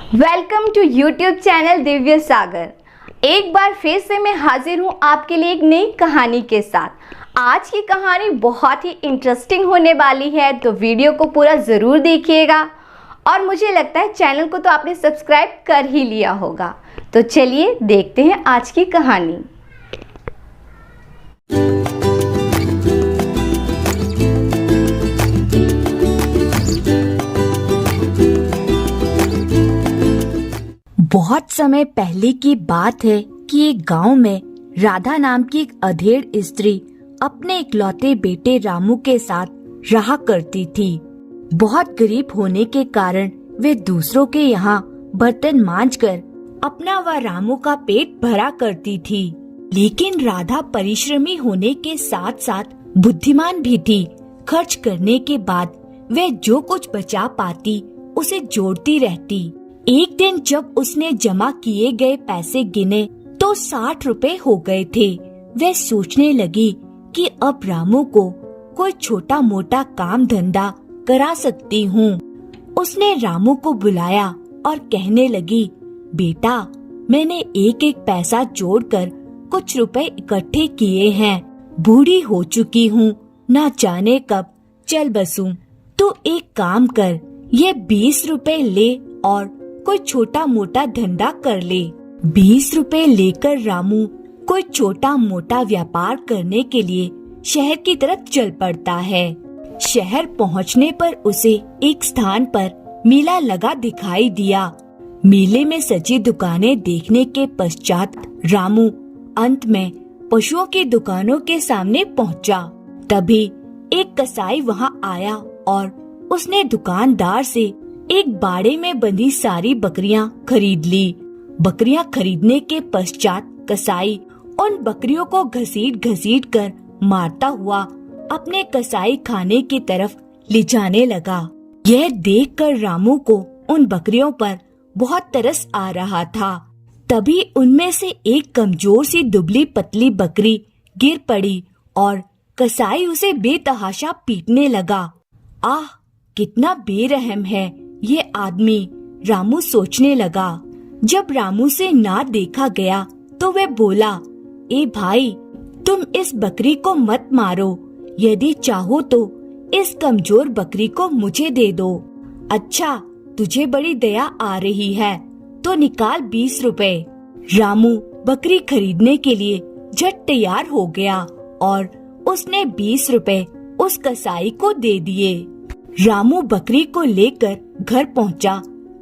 Welcome to YouTube channel Divya सागर। एक बार फिर से मैं हाजिर हूँ आपके लिए एक नई कहानी के साथ। आज की कहानी बहुत ही इंटरेस्टिंग होने वाली है, तो वीडियो को पूरा ज़रूर देखिएगा। और मुझे लगता है चैनल को तो आपने सब्सक्राइब कर ही लिया होगा। तो चलिए देखते हैं आज की कहानी। बहुत समय पहले की बात है कि एक गांव में राधा नाम की एक अधेड़ स्त्री अपने इकलौते बेटे रामू के साथ रहा करती थी। बहुत गरीब होने के कारण वे दूसरों के यहाँ बर्तन मांजकर अपना व रामू का पेट भरा करती थी। लेकिन राधा परिश्रमी होने के साथ साथ बुद्धिमान भी थी। खर्च करने के बाद वे जो कुछ बचा पाती उसे जोड़ती रहती। एक दिन जब उसने जमा किए गए पैसे गिने तो 60 रुपए हो गए थे। वह सोचने लगी कि अब रामू को कोई छोटा मोटा काम धंधा करा सकती हूँ। उसने रामू को बुलाया और कहने लगी, बेटा, मैंने एक एक पैसा जोड़कर कुछ रुपए इकट्ठे किए हैं। बूढ़ी हो चुकी हूँ, ना जाने कब चल बसूं। तो एक काम कर, ये 20 रुपए ले और कोई छोटा मोटा धंधा कर ले। 20 रुपए लेकर रामू कोई छोटा मोटा व्यापार करने के लिए शहर की तरफ चल पड़ता है। शहर पहुंचने पर उसे एक स्थान पर मेला लगा दिखाई दिया। मेले में सजी दुकानें देखने के पश्चात रामू अंत में पशुओं की दुकानों के सामने पहुंचा। तभी एक कसाई वहां आया और उसने दुकानदार से एक बाड़े में बंधी सारी बकरियां खरीद ली। बकरियां खरीदने के पश्चात कसाई उन बकरियों को घसीट घसीट कर मारता हुआ अपने कसाई खाने की तरफ ले जाने लगा। यह देखकर रामू को उन बकरियों पर बहुत तरस आ रहा था। तभी उनमें से एक कमजोर सी दुबली पतली बकरी गिर पड़ी और कसाई उसे बेतहाशा पीटने लगा। आह, कितना बेरहम है ये आदमी, रामू सोचने लगा। जब रामू से ना देखा गया तो वह बोला, ए भाई, तुम इस बकरी को मत मारो। यदि चाहो तो इस कमजोर बकरी को मुझे दे दो। अच्छा, तुझे बड़ी दया आ रही है तो निकाल 20 रुपए। रामू बकरी खरीदने के लिए झट तैयार हो गया और उसने 20 रुपए उस कसाई को दे दिए। रामू बकरी को लेकर घर पहुंचा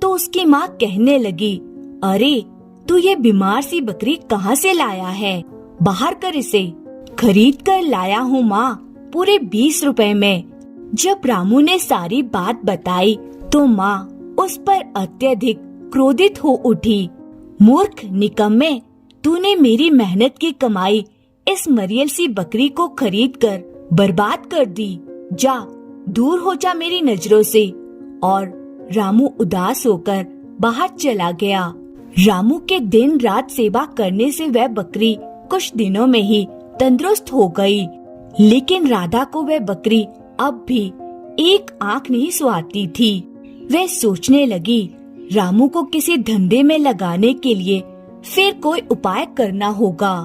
तो उसकी माँ कहने लगी, अरे, तू ये बीमार सी बकरी कहाँ से लाया है? बाहर कर इसे। खरीद कर लाया हूँ माँ, पूरे 20 रुपए में। जब रामू ने सारी बात बताई तो माँ उस पर अत्यधिक क्रोधित हो उठी। मूर्ख निकम्मे, तूने मेरी मेहनत की कमाई इस मरियल सी बकरी को खरीद कर बर्बाद कर दी। जा, दूर हो जा मेरी नजरों से। और रामू उदास होकर बाहर चला गया। रामू के दिन रात सेवा करने से वह बकरी कुछ दिनों में ही तंदुरुस्त हो गई। लेकिन राधा को वह बकरी अब भी एक आंख नहीं सुहाती थी। वह सोचने लगी, रामू को किसी धंधे में लगाने के लिए फिर कोई उपाय करना होगा।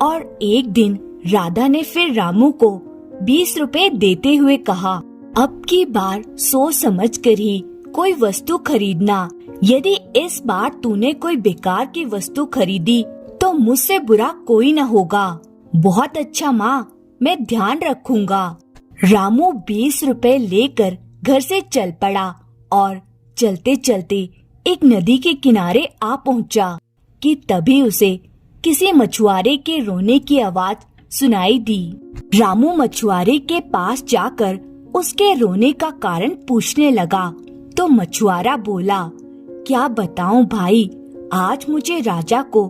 और एक दिन राधा ने फिर रामू को 20 रुपए देते हुए कहा, अब की बार सोच समझ कर ही कोई वस्तु खरीदना। यदि इस बार तूने कोई बेकार की वस्तु खरीदी तो मुझसे बुरा कोई न होगा। बहुत अच्छा माँ, मैं ध्यान रखूंगा। रामू 20 रुपए लेकर घर से चल पड़ा और चलते चलते एक नदी के किनारे आ पहुँचा कि तभी उसे किसी मछुआरे के रोने की आवाज सुनाई दी। रामू मछुआरे के पास जाकर उसके रोने का कारण पूछने लगा तो मछुआरा बोला, क्या बताऊं भाई, आज मुझे राजा को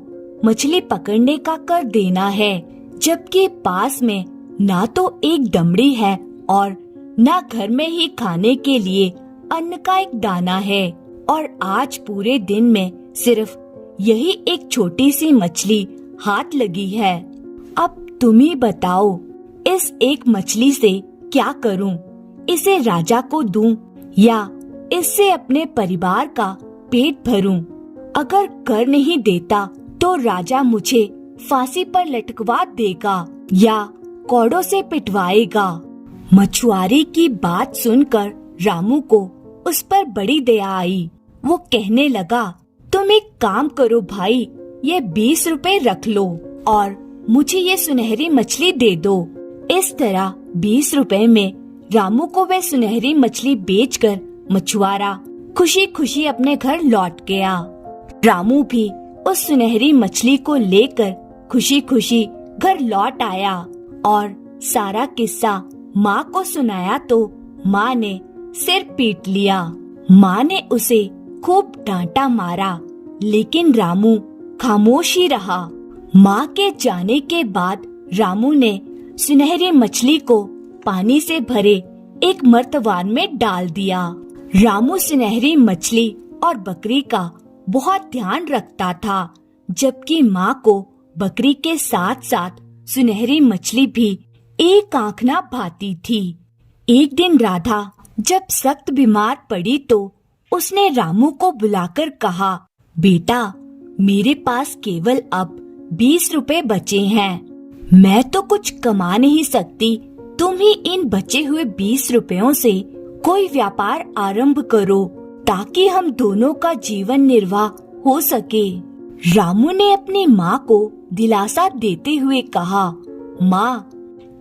मछली पकड़ने का कर देना है, जबकि पास में ना तो एक दमड़ी है और ना घर में ही खाने के लिए अन्न का एक दाना है। और आज पूरे दिन में सिर्फ यही एक छोटी सी मछली हाथ लगी है। अब तुम ही बताओ, इस एक मछली से क्या करूं? इसे राजा को दूं या इससे अपने परिवार का पेट भरूं। अगर कर नहीं देता तो राजा मुझे फांसी पर लटकवा देगा या कौड़ों से पिटवाएगा। मछुआरे की बात सुनकर रामू को उस पर बड़ी दया आई। वो कहने लगा, तुम एक काम करो भाई, ये 20 रुपए रख लो और मुझे ये सुनहरी मछली दे दो। इस तरह 20 रुपए में रामू को वह सुनहरी मछली बेचकर मछुआरा खुशी खुशी अपने घर लौट गया। रामू भी उस सुनहरी मछली को लेकर खुशी खुशी घर लौट आया और सारा किस्सा माँ को सुनाया तो माँ ने सिर पीट लिया। माँ ने उसे खूब डांटा मारा, लेकिन रामू खामोश ही रहा। माँ के जाने के बाद रामू ने सुनहरी मछली को पानी से भरे एक मर्तबान में डाल दिया। रामू सुनहरी मछली और बकरी का बहुत ध्यान रखता था, जबकि माँ को बकरी के साथ साथ सुनहरी मछली भी एक आंख न भाती थी। एक दिन राधा जब सख्त बीमार पड़ी तो उसने रामू को बुलाकर कहा, बेटा, मेरे पास केवल अब 20 रुपए बचे हैं। मैं तो कुछ कमा नहीं सकती, तुम ही इन बचे हुए 20 रुपयों से कोई व्यापार आरंभ करो ताकि हम दोनों का जीवन निर्वाह हो सके। रामू ने अपनी माँ को दिलासा देते हुए कहा, माँ,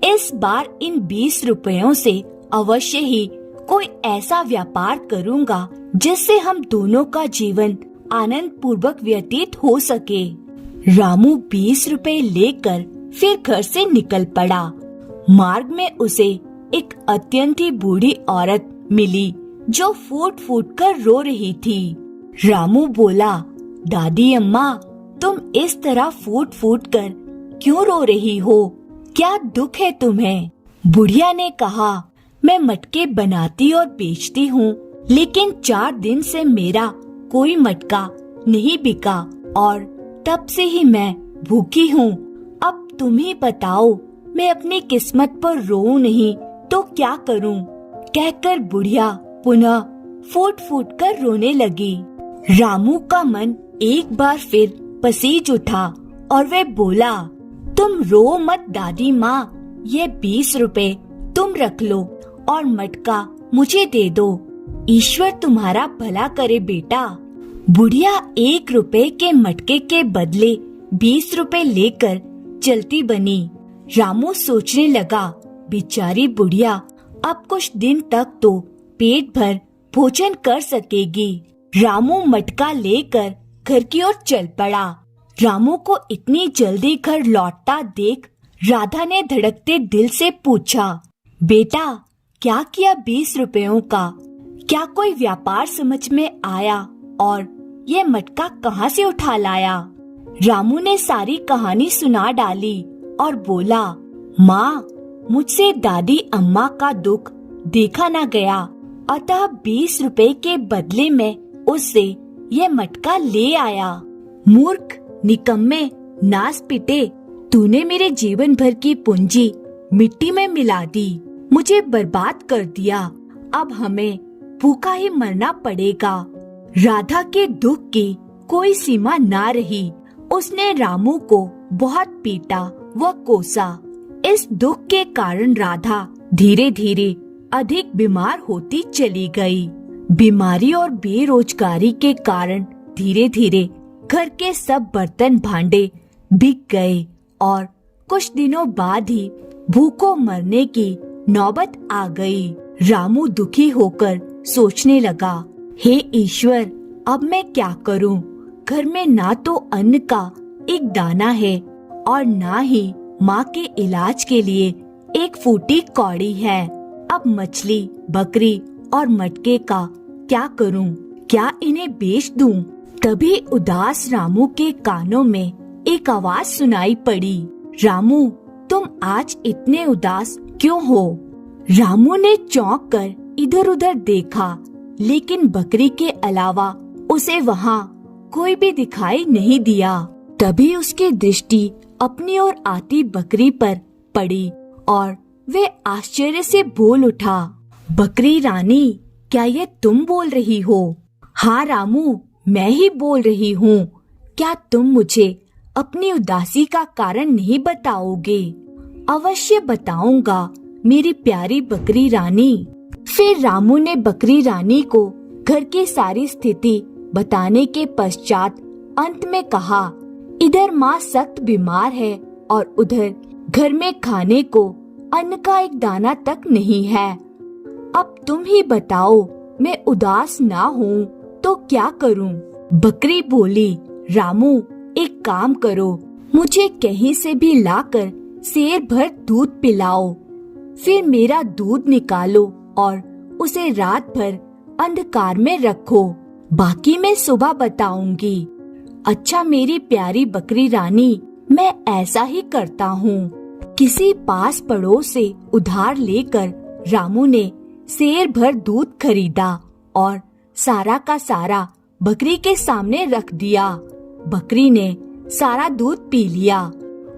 इस बार इन 20 रुपयों से अवश्य ही कोई ऐसा व्यापार करूँगा जिससे हम दोनों का जीवन आनंद पूर्वक व्यतीत हो सके। रामू 20 रुपए लेकर फिर घर से निकल पड़ा। मार्ग में उसे एक अत्यंत ही बूढ़ी औरत मिली जो फूट फूट कर रो रही थी। रामू बोला, दादी अम्मा, तुम इस तरह फूट फूट कर क्यों रो रही हो? क्या दुख है तुम्हें? बुढ़िया ने कहा, मैं मटके बनाती और बेचती हूँ, लेकिन 4 दिन से मेरा कोई मटका नहीं बिका और तब से ही मैं भूखी हूँ। अब तुम ही बताओ, मैं अपनी किस्मत पर रोऊं नहीं तो क्या करूँ? कहकर बुढ़िया पुनः फूट फूट कर रोने लगी। रामू का मन एक बार फिर पसीज उठा और वह बोला, तुम रो मत दादी माँ, ये 20 रुपए तुम रख लो और मटका मुझे दे दो। ईश्वर तुम्हारा भला करे बेटा। बुढ़िया 1 रुपए के मटके के बदले 20 रुपए लेकर चलती बनी। रामू सोचने लगा, बेचारी बुढ़िया अब कुछ दिन तक तो पेट भर भोजन कर सकेगी। रामू मटका लेकर घर की ओर चल पड़ा। रामू को इतनी जल्दी घर लौटता देख राधा ने धड़कते दिल से पूछा, बेटा, क्या किया 20 रुपयों का? क्या कोई व्यापार समझ में आया और ये मटका कहाँ से उठा लाया? रामू ने सारी कहानी सुना डाली और बोला, माँ, मुझसे दादी अम्मा का दुख देखा न गया, अतः 20 रुपए के बदले में उससे ये मटका ले आया। मूर्ख, निकम्मे, नास पिटे, तूने मेरे जीवन भर की पूंजी मिट्टी में मिला दी, मुझे बर्बाद कर दिया। अब हमें भूखा ही मरना पड़ेगा। राधा के दुख की कोई सीमा ना रही। उसने रामू को बहुत पीटा व कोसा। इस दुख के कारण राधा धीरे धीरे अधिक बीमार होती चली गई। बीमारी और बेरोजगारी के कारण धीरे धीरे घर के सब बर्तन भांडे बिक गए और कुछ दिनों बाद ही भूखों मरने की नौबत आ गई। रामू दुखी होकर सोचने लगा, हे ईश्वर, अब मैं क्या करूं? घर में ना तो अन्न का एक दाना है और ना ही माँ के इलाज के लिए एक फूटी कौड़ी है। अब मछली, बकरी और मटके का क्या करूं? क्या इन्हें बेच दूं? तभी उदास रामू के कानों में एक आवाज सुनाई पड़ी, रामू, तुम आज इतने उदास क्यों हो? रामू ने चौंक कर इधर उधर देखा, लेकिन बकरी के अलावा उसे वहाँ कोई भी दिखाई नहीं दिया। तभी उसकी दृष्टि अपनी ओर आती बकरी पर पड़ी और वे आश्चर्य से बोल उठा, बकरी रानी, क्या ये तुम बोल रही हो? हाँ रामू, मैं ही बोल रही हूँ। क्या तुम मुझे अपनी उदासी का कारण नहीं बताओगे? अवश्य बताऊंगा मेरी प्यारी बकरी रानी। फिर रामू ने बकरी रानी को घर की सारी स्थिति बताने के पश्चात अंत में कहा, इधर माँ सख्त बीमार है और उधर घर में खाने को अन्न का एक दाना तक नहीं है। अब तुम ही बताओ, मैं उदास ना हूँ तो क्या करूँ? बकरी बोली, रामू एक काम करो, मुझे कहीं से भी लाकर सेर भर दूध पिलाओ, फिर मेरा दूध निकालो और उसे रात भर अंधकार में रखो, बाकी मैं सुबह बताऊंगी। अच्छा मेरी प्यारी बकरी रानी, मैं ऐसा ही करता हूँ। किसी पास पड़ोस से उधार लेकर रामू ने सेर भर दूध खरीदा और सारा का सारा बकरी के सामने रख दिया। बकरी ने सारा दूध पी लिया।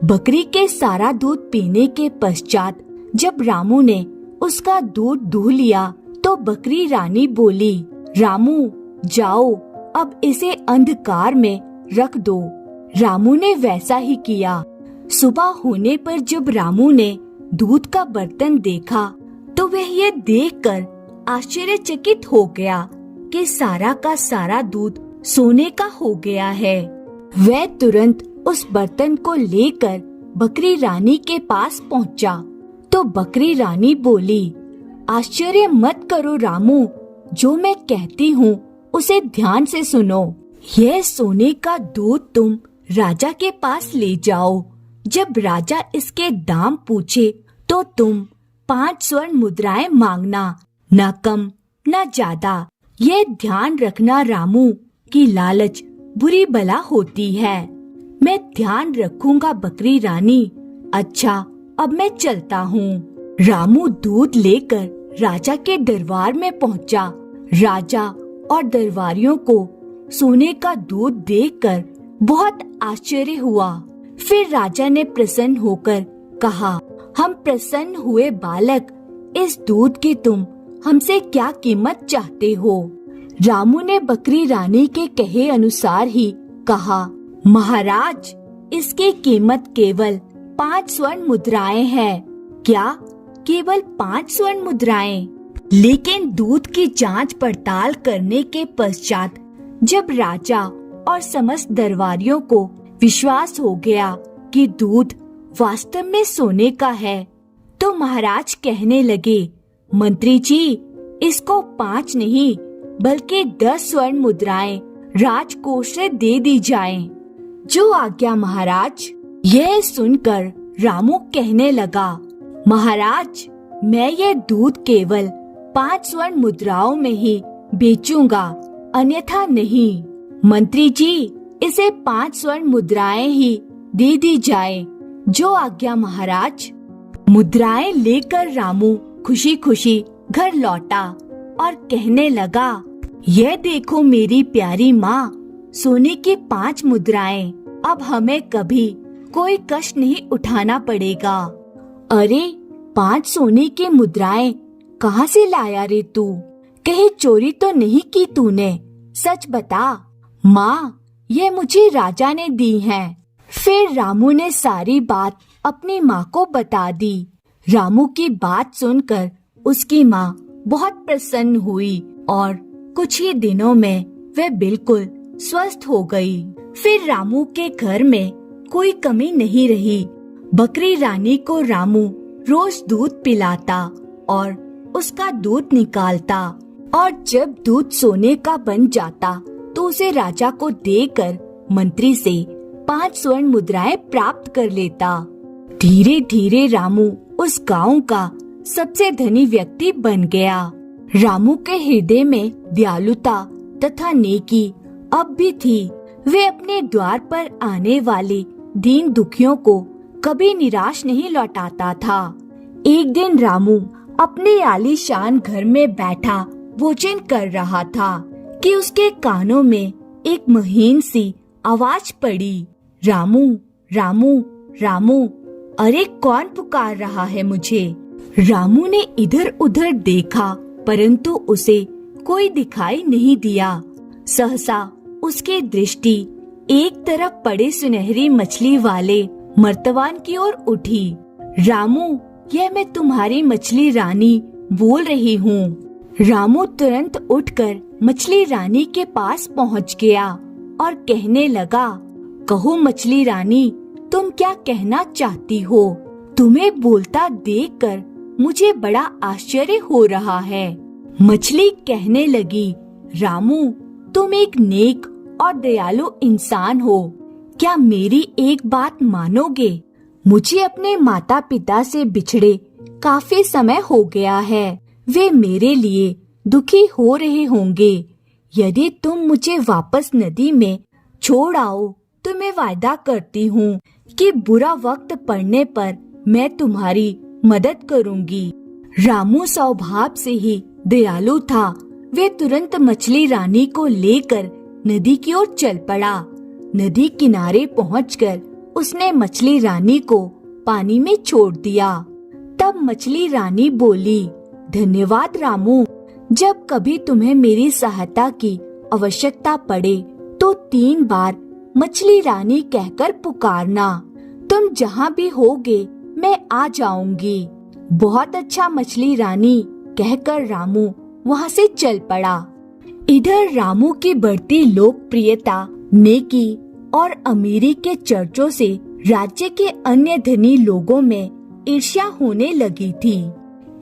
बकरी के सारा दूध पीने के पश्चात जब रामू ने उसका दूध दूह लिया तो बकरी रानी बोली, रामू जाओ अब इसे अंधकार में रख दो। रामू ने वैसा ही किया। सुबह होने पर जब रामू ने दूध का बर्तन देखा तो वह ये देखकर आश्चर्यचकित हो गया कि सारा का सारा दूध सोने का हो गया है। वह तुरंत उस बर्तन को लेकर बकरी रानी के पास पहुंचा तो बकरी रानी बोली, आश्चर्य मत करो रामू, जो मैं कहती हूँ उसे ध्यान से सुनो। यह सोने का दूध तुम राजा के पास ले जाओ। जब राजा इसके दाम पूछे तो तुम 5 स्वर्ण मुद्राएं मांगना, न कम न ज्यादा। यह ध्यान रखना रामू कि लालच बुरी बला होती है। मैं ध्यान रखूंगा बकरी रानी। अच्छा अब मैं चलता हूँ। रामू दूध लेकर राजा के दरबार में पहुंचा। राजा और दरबारियों को सोने का दूध देखकर बहुत आश्चर्य हुआ। फिर राजा ने प्रसन्न होकर कहा, हम प्रसन्न हुए बालक, इस दूध की तुम हमसे क्या कीमत चाहते हो? रामू ने बकरी रानी के कहे अनुसार ही कहा, महाराज इसकी कीमत केवल 5 स्वर्ण मुद्राएं हैं। क्या केवल 5 स्वर्ण मुद्राएं? लेकिन दूध की जांच पड़ताल करने के पश्चात जब राजा और समस्त दरबारियों को विश्वास हो गया कि दूध वास्तव में सोने का है, तो महाराज कहने लगे, मंत्री जी इसको 5 नहीं बल्कि 10 स्वर्ण मुद्राएं राजकोष से दे दी जाएं। जो आज्ञा महाराज। यह सुनकर रामू कहने लगा, महाराज मैं ये दूध केवल 5 स्वर्ण मुद्राओं में ही बेचूंगा, अन्यथा नहीं। मंत्री जी इसे 5 स्वर्ण मुद्राएं ही दे दी जाए। जो आज्ञा महाराज। मुद्राएं लेकर रामू खुशी खुशी घर लौटा और कहने लगा, यह देखो मेरी प्यारी माँ, सोने की 5 मुद्राएं। अब हमें कभी कोई कष्ट नहीं उठाना पड़ेगा। अरे 5 सोने की मुद्राएं कहाँ से लाया रे तू? कहीं चोरी तो नहीं की तूने? सच बता। माँ ये मुझे राजा ने दी हैं। फिर रामू ने सारी बात अपनी माँ को बता दी। रामू की बात सुनकर उसकी माँ बहुत प्रसन्न हुई और कुछ ही दिनों में वह बिल्कुल स्वस्थ हो गई। फिर रामू के घर में कोई कमी नहीं रही। बकरी रानी को रामू रोज दूध पिलाता और उसका दूध निकालता और जब दूध सोने का बन जाता तो उसे राजा को देकर मंत्री से 5 स्वर्ण मुद्राएं प्राप्त कर लेता। धीरे धीरे रामू उस गांव का सबसे धनी व्यक्ति बन गया। रामू के हृदय में दयालुता तथा नेकी अब भी थी। वे अपने द्वार पर आने वाले दीन दुखियों को कभी निराश नहीं लौटाता था। एक दिन रामू अपने आलीशान घर में बैठा भोजन कर रहा था कि उसके कानों में एक महीन सी आवाज पड़ी, रामू रामू रामू, अरे कौन पुकार रहा है मुझे? रामू ने इधर उधर देखा परंतु उसे कोई दिखाई नहीं दिया। सहसा उसकी दृष्टि एक तरफ पड़े सुनहरी मछली वाले मर्तबान की ओर उठी। रामू, यह मैं तुम्हारी मछली रानी बोल रही हूँ। रामू तुरंत उठकर मछली रानी के पास पहुँच गया और कहने लगा, कहो मछली रानी, तुम क्या कहना चाहती हो? तुम्हें बोलता देखकर मुझे बड़ा आश्चर्य हो रहा है। मछली कहने लगी, रामू, तुम एक नेक और दयालु इंसान हो। क्या मेरी एक बात मानोगे? मुझे अपने माता पिता से बिछड़े काफी समय हो गया है। वे मेरे लिए दुखी हो रहे होंगे। यदि तुम मुझे वापस नदी में छोड़ आओ तो मैं वायदा करती हूँ कि बुरा वक्त पड़ने पर मैं तुम्हारी मदद करूँगी। रामू स्वभाव से ही दयालु था। वे तुरंत मछली रानी को लेकर नदी की ओर चल पड़ा। नदी किनारे पहुंचकर उसने मछली रानी को पानी में छोड़ दिया। तब मछली रानी बोली, धन्यवाद रामू, जब कभी तुम्हें मेरी सहायता की आवश्यकता पड़े तो 3 बार मछली रानी कहकर पुकारना। तुम जहाँ भी होगे मैं आ जाऊंगी। बहुत अच्छा मछली रानी, कहकर रामू वहाँ से चल पड़ा। इधर रामू की बढ़ती लोकप्रियता, नेकी और अमीरी के चर्चों से राज्य के अन्य धनी लोगों में ईर्ष्या होने लगी थी।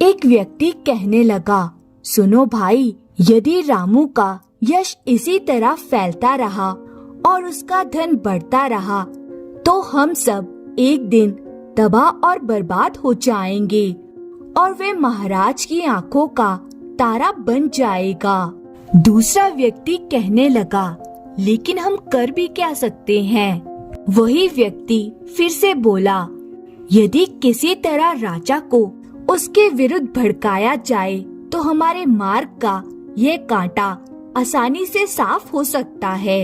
एक व्यक्ति कहने लगा, सुनो भाई, यदि रामू का यश इसी तरह फैलता रहा और उसका धन बढ़ता रहा तो हम सब एक दिन तबाह और बर्बाद हो जाएंगे और वे महाराज की आंखों का तारा बन जाएगा। दूसरा व्यक्ति कहने लगा, लेकिन हम कर भी क्या सकते हैं? वही व्यक्ति फिर से बोला, यदि किसी तरह राजा को उसके विरुद्ध भड़काया जाए तो हमारे मार्ग का यह कांटा आसानी से साफ हो सकता है।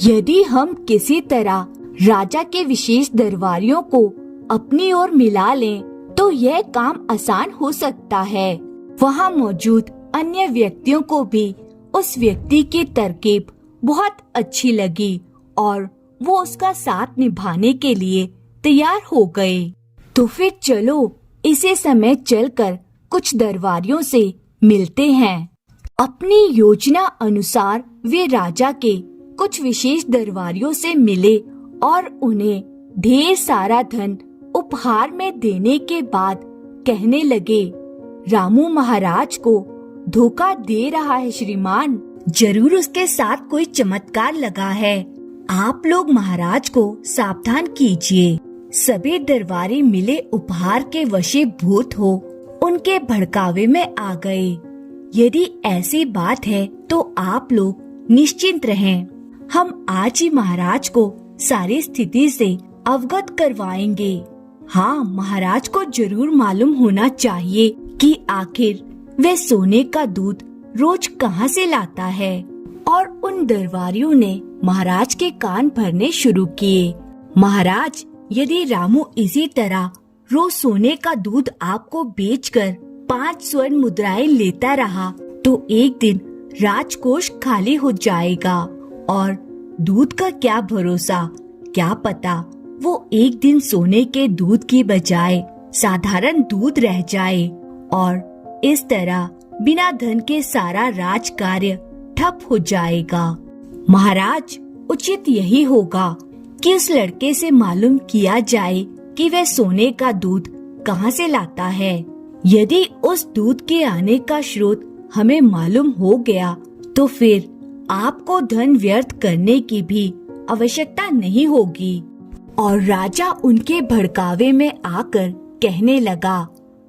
यदि हम किसी तरह राजा के विशेष दरबारियों को अपनी ओर मिला लें तो यह काम आसान हो सकता है। वहाँ मौजूद अन्य व्यक्तियों को भी उस व्यक्ति की तरकीब बहुत अच्छी लगी और वो उसका साथ निभाने के लिए तैयार हो गए। तो फिर चलो इसी समय चलकर कुछ दरबारियों से मिलते हैं। अपनी योजना अनुसार वे राजा के कुछ विशेष दरबारियों से मिले और उन्हें ढेर सारा धन उपहार में देने के बाद कहने लगे, रामू महाराज को धोखा दे रहा है श्रीमान। जरूर उसके साथ कोई चमत्कार लगा है। आप लोग महाराज को सावधान कीजिए। सभी दरबारी मिले उपहार के वशीभूत हो उनके भड़कावे में आ गए। यदि ऐसी बात है तो आप लोग निश्चिंत रहें। हम आज ही महाराज को सारी स्थिति से अवगत करवाएंगे। हाँ, महाराज को जरूर मालूम होना चाहिए कि आखिर वे सोने का दूध रोज कहाँ से लाता है। और उन दरबारियों ने महाराज के कान भरने शुरू किए। महाराज, यदि रामू इसी तरह रोज सोने का दूध आपको बेचकर 5 स्वर्ण मुद्राएं लेता रहा तो एक दिन राजकोष खाली हो जाएगा और दूध का क्या भरोसा, क्या पता वो एक दिन सोने के दूध की बजाय साधारण दूध रह जाए और इस तरह बिना धन के सारा राज कार्य ठप हो जाएगा। महाराज, उचित यही होगा कि उस लड़के से मालूम किया जाए कि वह सोने का दूध कहाँ से लाता है। यदि उस दूध के आने का स्रोत हमें मालूम हो गया तो फिर आपको धन व्यर्थ करने की भी आवश्यकता नहीं होगी। और राजा उनके भड़कावे में आकर कहने लगा,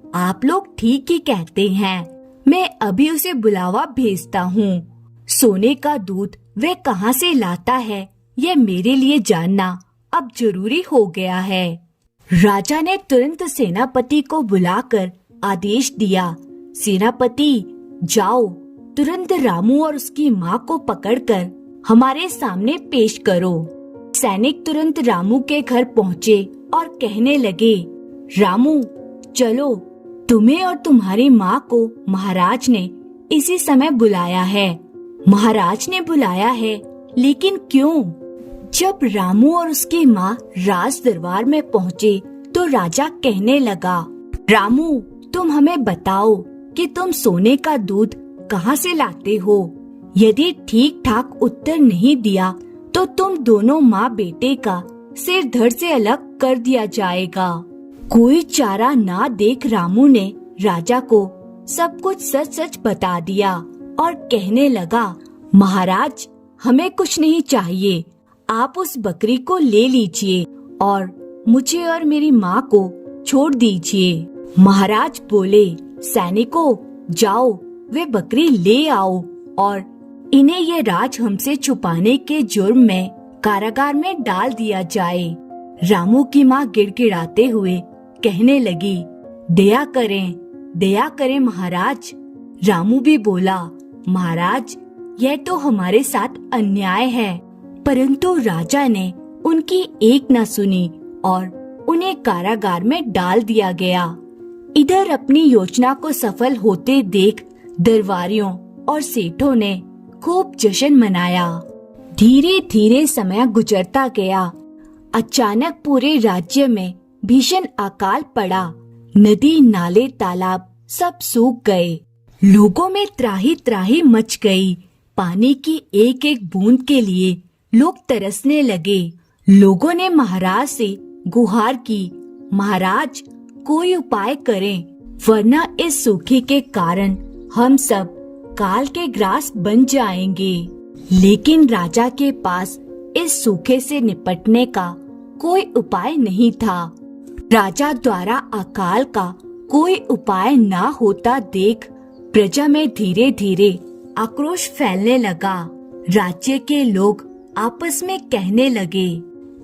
आप लोग ठीक ही कहते हैं, मैं अभी उसे बुलावा भेजता हूँ। सोने का दूध वह कहाँ से लाता है यह मेरे लिए जानना अब जरूरी हो गया है। राजा ने तुरंत सेनापति को बुलाकर आदेश दिया, सेनापति जाओ, तुरंत रामू और उसकी माँ को पकड़कर हमारे सामने पेश करो। सैनिक तुरंत रामू के घर पहुँचे और कहने लगे, रामू चलो, तुम्हें और तुम्हारी माँ को महाराज ने इसी समय बुलाया है। महाराज ने बुलाया है लेकिन क्यों? जब रामू और उसकी माँ राज दरबार में पहुँचे तो राजा कहने लगा, रामू, तुम हमें बताओ कि तुम सोने का दूध कहाँ से लाते हो? यदि ठीक ठाक उत्तर नहीं दिया तो तुम दोनों माँ बेटे का सिर धड़ से अलग कर दिया जाएगा। कोई चारा ना देख रामू ने राजा को सब कुछ सच सच बता दिया और कहने लगा, महाराज, हमें कुछ नहीं चाहिए, आप उस बकरी को ले लीजिए और मुझे और मेरी माँ को छोड़ दीजिए। महाराज बोले, सैनिकों, जाओ वे बकरी ले आओ और इन्हें ये राज हमसे छुपाने के जुर्म में कारागार में डाल दिया जाए। रामू की माँ गिड़गिड़ाते हुए कहने लगी, दया करें महाराज। रामू भी बोला, महाराज, यह तो हमारे साथ अन्याय है। परंतु राजा ने उनकी एक न सुनी और उन्हें कारागार में डाल दिया गया। इधर अपनी योजना को सफल होते देख दरबारियों और सेठों ने खूब जश्न मनाया। धीरे धीरे समय गुजरता गया। अचानक पूरे राज्य में भीषण अकाल पड़ा। नदी, नाले, तालाब सब सूख गए। लोगों में त्राही त्राही मच गई। पानी की एक एक बूंद के लिए लोग तरसने लगे। लोगों ने महाराज से गुहार की, महाराज, कोई उपाय करें, वरना इस सूखे के कारण हम सब काल के ग्रास बन जाएंगे। लेकिन राजा के पास इस सूखे से निपटने का कोई उपाय नहीं था। राजा द्वारा अकाल का कोई उपाय ना होता देख प्रजा में धीरे धीरे आक्रोश फैलने लगा। राज्य के लोग आपस में कहने लगे,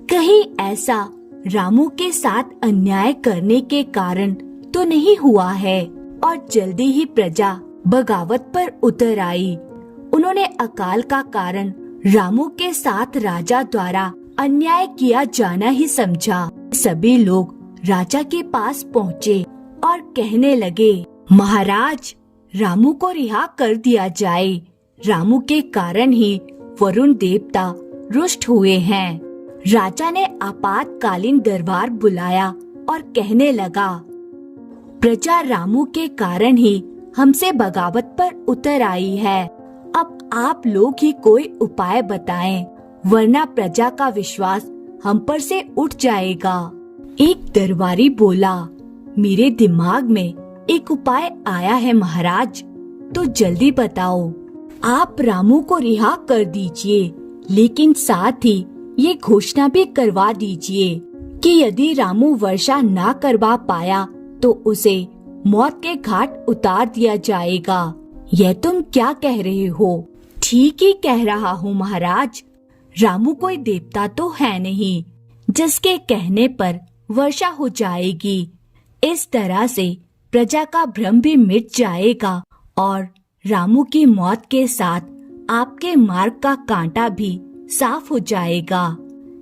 कहीं ऐसा रामू के साथ अन्याय करने के कारण तो नहीं हुआ है। और जल्दी ही प्रजा बगावत पर उतर आई। उन्होंने अकाल का कारण रामू के साथ राजा द्वारा अन्याय किया जाना ही समझा। सभी लोग राजा के पास पहुँचे और कहने लगे, महाराज, रामू को रिहा कर दिया जाए। रामू के कारण ही वरुण देवता रुष्ट हुए हैं। राजा ने आपातकालीन दरबार बुलाया और कहने लगा, प्रजा रामू के कारण ही हमसे बगावत पर उतर आई है। अब आप लोग ही कोई उपाय बताएं, वरना प्रजा का विश्वास हम पर से उठ जाएगा। एक दरबारी बोला, मेरे दिमाग में एक उपाय आया है महाराज, तो जल्दी बताओ। आप रामू को रिहा कर दीजिए, लेकिन साथ ही ये घोषणा भी करवा दीजिए कि यदि रामू वर्षा ना करवा पाया तो उसे मौत के घाट उतार दिया जाएगा। यह तुम क्या कह रहे हो? ठीक ही कह रहा हूँ महाराज। रामू कोई देवता तो है नहीं जिसके कहने पर वर्षा हो जाएगी। इस तरह से प्रजा का भ्रम भी मिट जाएगा और रामू की मौत के साथ आपके मार्ग का कांटा भी साफ हो जाएगा।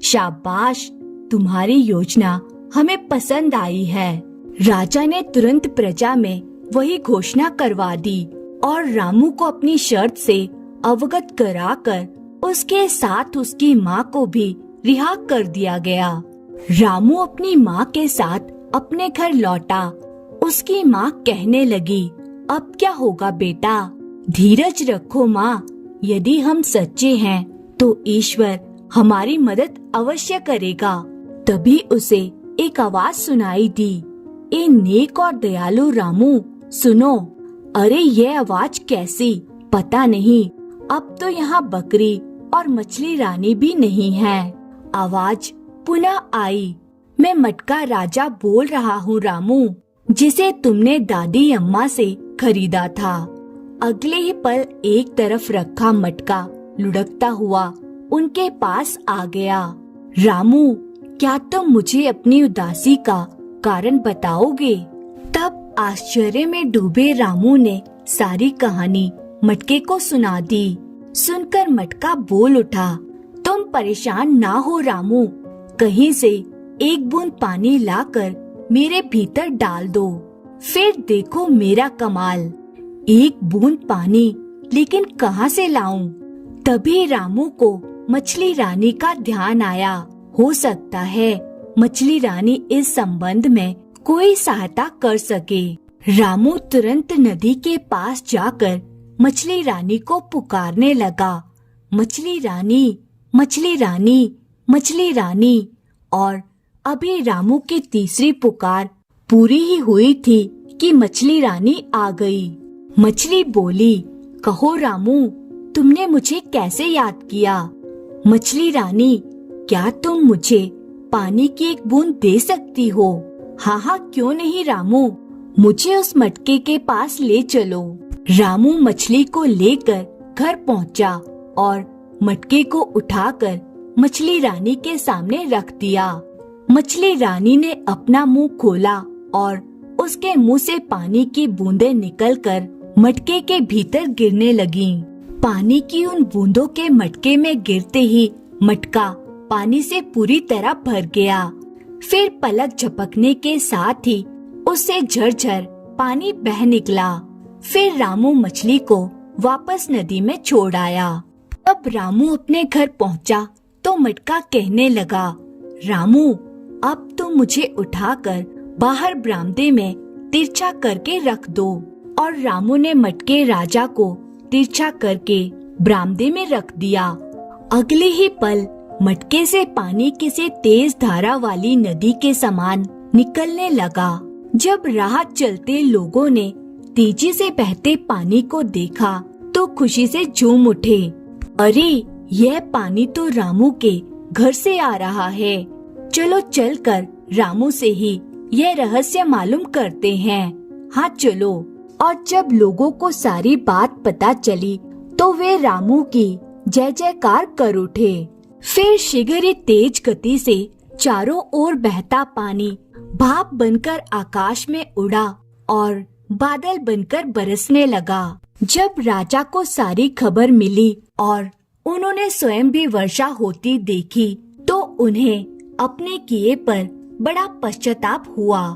शाबाश, तुम्हारी योजना हमें पसंद आई है। राजा ने तुरंत प्रजा में वही घोषणा करवा दी और रामू को अपनी शर्त से अवगत कराकर उसके साथ उसकी माँ को भी रिहा कर दिया गया। रामू अपनी माँ के साथ अपने घर लौटा। उसकी माँ कहने लगी, अब क्या होगा बेटा? धीरज रखो माँ, यदि हम सच्चे हैं तो ईश्वर हमारी मदद अवश्य करेगा। तभी उसे एक आवाज सुनाई दी, ए नेक और दयालु रामू, सुनो। अरे ये आवाज कैसी? पता नहीं, अब तो यहाँ बकरी और मछली रानी भी नहीं है। आवाज पुनः आई, मैं मटका राजा बोल रहा हूँ रामू, जिसे तुमने दादी अम्मा से खरीदा था। अगले ही पल एक तरफ रखा मटका लुढ़कता हुआ उनके पास आ गया। रामू, क्या तुम मुझे अपनी उदासी का कारण बताओगे? तब आश्चर्य में डूबे रामू ने सारी कहानी मटके को सुना दी। सुनकर मटका बोल उठा, तुम परेशान ना हो रामू, कहीं से एक बूंद पानी लाकर मेरे भीतर डाल दो, फिर देखो मेरा कमाल। एक बूंद पानी लेकिन कहाँ से लाऊं? तभी रामू को मछली रानी का ध्यान आया। हो सकता है मछली रानी इस संबंध में कोई सहायता कर सके। रामू तुरंत नदी के पास जाकर मछली रानी को पुकारने लगा, मछली रानी, मछली रानी, मछली रानी। और अभी रामू की तीसरी पुकार पूरी ही हुई थी कि मछली रानी आ गई। मछली बोली, कहो रामू, तुमने मुझे कैसे याद किया? मछली रानी, क्या तुम मुझे पानी की एक बूंद दे सकती हो? हाँ हाँ, क्यों नहीं रामू, मुझे उस मटके के पास ले चलो। रामू मछली को लेकर घर पहुंचा और मटके को उठाकर मछली रानी के सामने रख दिया। मछली रानी ने अपना मुंह खोला और उसके मुंह से पानी की बूंदें निकलकर मटके के भीतर गिरने लगीं। पानी की उन बूंदों के मटके में गिरते ही मटका पानी से पूरी तरह भर गया। फिर पलक झपकने के साथ ही उससे झरझर पानी बह निकला। फिर रामू मछली को वापस नदी में छोड़ आया। अब रामू अपने घर पहुंचा तो मटका कहने लगा, रामू, अब तो मुझे उठाकर बाहर बरामदे में तिरछा करके रख दो। और रामू ने मटके राजा को तिरछा करके बरामदे में रख दिया। अगले ही पल मटके से पानी किसी तेज धारा वाली नदी के समान निकलने लगा। जब राह चलते लोगों ने तेजी से बहते पानी को देखा तो खुशी से झूम उठे। अरे, यह पानी तो रामू के घर से आ रहा है। चलो चलकर रामू से ही यह रहस्य मालूम करते हैं। हाँ चलो। और जब लोगों को सारी बात पता चली तो वे रामू की जय जयकार कर उठे। फिर शीघ्र ही तेज गति से चारों ओर बहता पानी भाप बनकर आकाश में उड़ा और बादल बनकर बरसने लगा। जब राजा को सारी खबर मिली और उन्होंने स्वयं भी वर्षा होती देखी तो उन्हें अपने किए पर बड़ा पश्चाताप हुआ।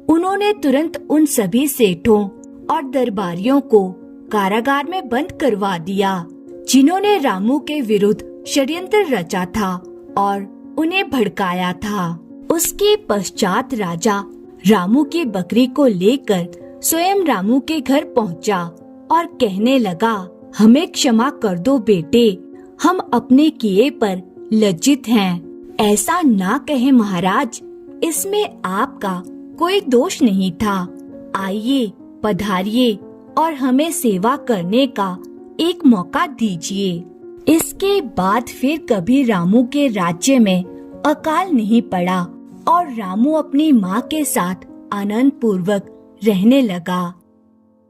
उन्होंने तुरंत उन सभी सेठों और दरबारियों को कारागार में बंद करवा दिया जिन्होंने रामू के विरुद्ध षड्यंत्र रचा था और उन्हें भड़काया था। उसके पश्चात राजा रामू की बकरी को लेकर स्वयं रामू के घर पहुंचा और कहने लगा, हमें क्षमा कर दो बेटे, हम अपने किए पर लज्जित हैं। ऐसा ना कहे महाराज, इसमें आपका कोई दोष नहीं था। आइए, पधारिए और हमें सेवा करने का एक मौका दीजिए। इसके बाद फिर कभी रामू के राज्य में अकाल नहीं पड़ा और रामू अपनी माँ के साथ आनंद पूर्वक रहने लगा।